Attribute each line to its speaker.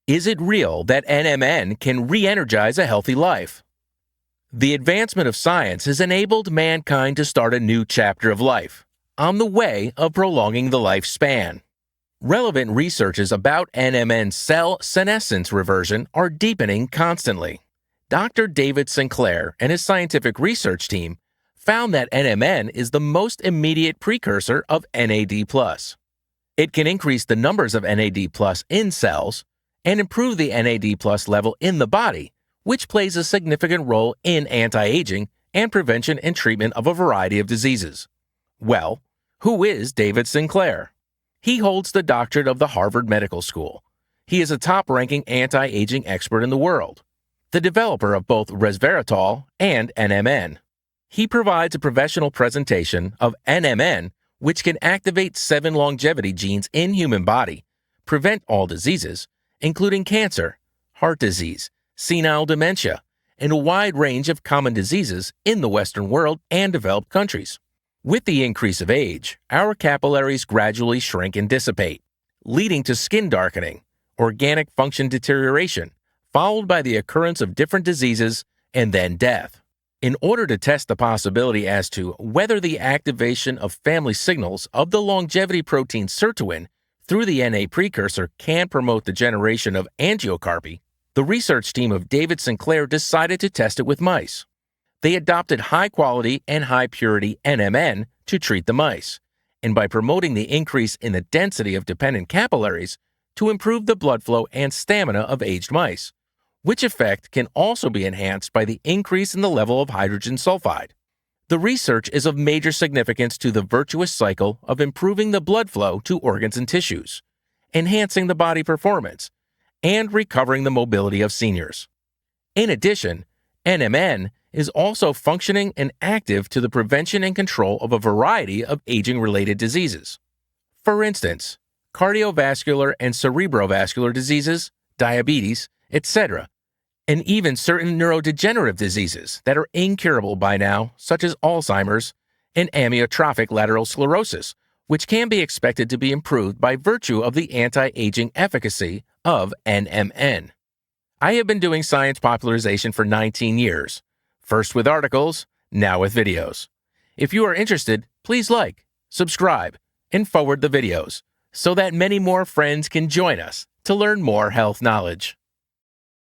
Speaker 1: Is it real that NMN can re-energize a healthy life? The advancement of science has enabled mankind to start a new chapter of life, on the way of prolonging the lifespan. Relevant researches about NMN cell senescence reversion are deepening constantly. Dr. David Sinclair and his scientific research team found that NMN is the most immediate precursor of NAD+. It can increase the numbers of NAD+ in cells and improve the NAD+ level in the body, which plays a significant role in anti-aging and prevention and treatment of a variety of diseases. Well, who is David Sinclair? He holds the doctorate of the Harvard Medical School. He is a top-ranking anti-aging expert in the world, the developer of both Resveratrol and NMN. He provides a professional presentation of NMN, which can activate 7 longevity genes in human body, prevent all diseases, including cancer, heart disease, senile dementia, and a wide range of common diseases in the Western world and developed countries. With the increase of age, our capillaries gradually shrink and dissipate, leading to skin darkening, organic function deterioration, followed by the occurrence of different diseases and then death. In order to test the possibility as to whether the activation of family signals of the longevity protein sirtuin through the Na precursor can promote the generation of angiocarpy, the research team of David Sinclair decided to test it with mice. They adopted high-quality and high-purity NMN to treat the mice, and by promoting the increase in the density of dependent capillaries to improve the blood flow and stamina of aged mice, which effect can also be enhanced by the increase in the level of hydrogen sulfide. The research is of major significance to the virtuous cycle of improving the blood flow to organs and tissues, enhancing the body performance, and recovering the mobility of seniors. In addition, NMN is also functioning and active to the prevention and control of a variety of aging-related diseases. For instance, cardiovascular and cerebrovascular diseases, diabetes, etc., and even certain neurodegenerative diseases that are incurable by now, such as Alzheimer's and amyotrophic lateral sclerosis, which can be expected to be improved by virtue of the anti-aging efficacy of NMN. I have been doing science popularization for 19 years, first with articles, now with videos. If you are interested, please like, subscribe, and forward the videos so that many more friends can join us to learn more health knowledge.